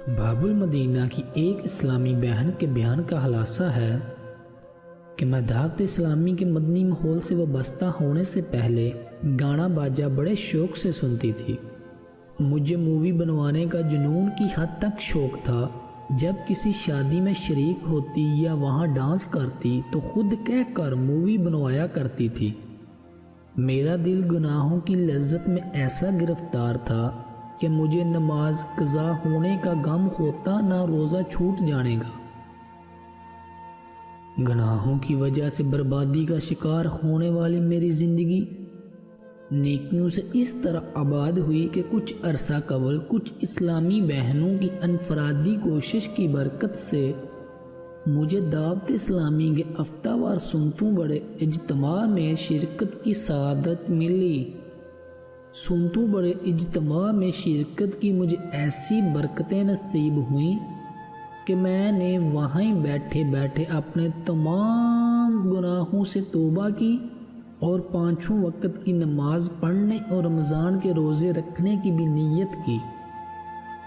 باب المدینہ کی ایک اسلامی بہن کے بیان کا خلاصہ ہے کہ میں دعوت اسلامی کے مدنی ماحول سے وابستہ ہونے سے پہلے گانا باجا بڑے شوق سے سنتی تھی۔ مجھے مووی بنوانے کا جنون کی حد تک شوق تھا۔ جب کسی شادی میں شریک ہوتی یا وہاں ڈانس کرتی تو خود کہہ کر مووی بنوایا کرتی تھی۔ میرا دل گناہوں کی لذت میں ایسا گرفتار تھا کہ مجھے نماز قضا ہونے کا غم ہوتا نہ روزہ چھوٹ جانے کا۔ گناہوں کی وجہ سے بربادی کا شکار ہونے والی میری زندگی نیکیوں سے اس طرح آباد ہوئی کہ کچھ عرصہ قبل کچھ اسلامی بہنوں کی انفرادی کوشش کی برکت سے مجھے دعوت اسلامی کے ہفتہ وار سنتوں بڑے اجتماع میں شرکت کی سعادت ملی۔ سنتوں بڑے اجتماع میں شرکت کی مجھے ایسی برکتیں نصیب ہوئیں کہ میں نے وہیں بیٹھے بیٹھے اپنے تمام گناہوں سے توبہ کی اور 5 وقت کی نماز پڑھنے اور رمضان کے روزے رکھنے کی بھی نیت کی۔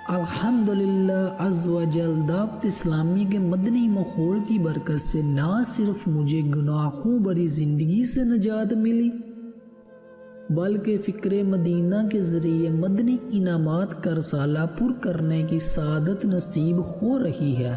الحمدللہ عز و جل دعوت اسلامی کے مدنی ماحول کی برکت سے نہ صرف مجھے گناہوں بری زندگی سے نجات ملی بلکہ فکر مدینہ کے ذریعے مدنی انعامات کا رسالہ پر کرنے کی سعادت نصیب ہو رہی ہے۔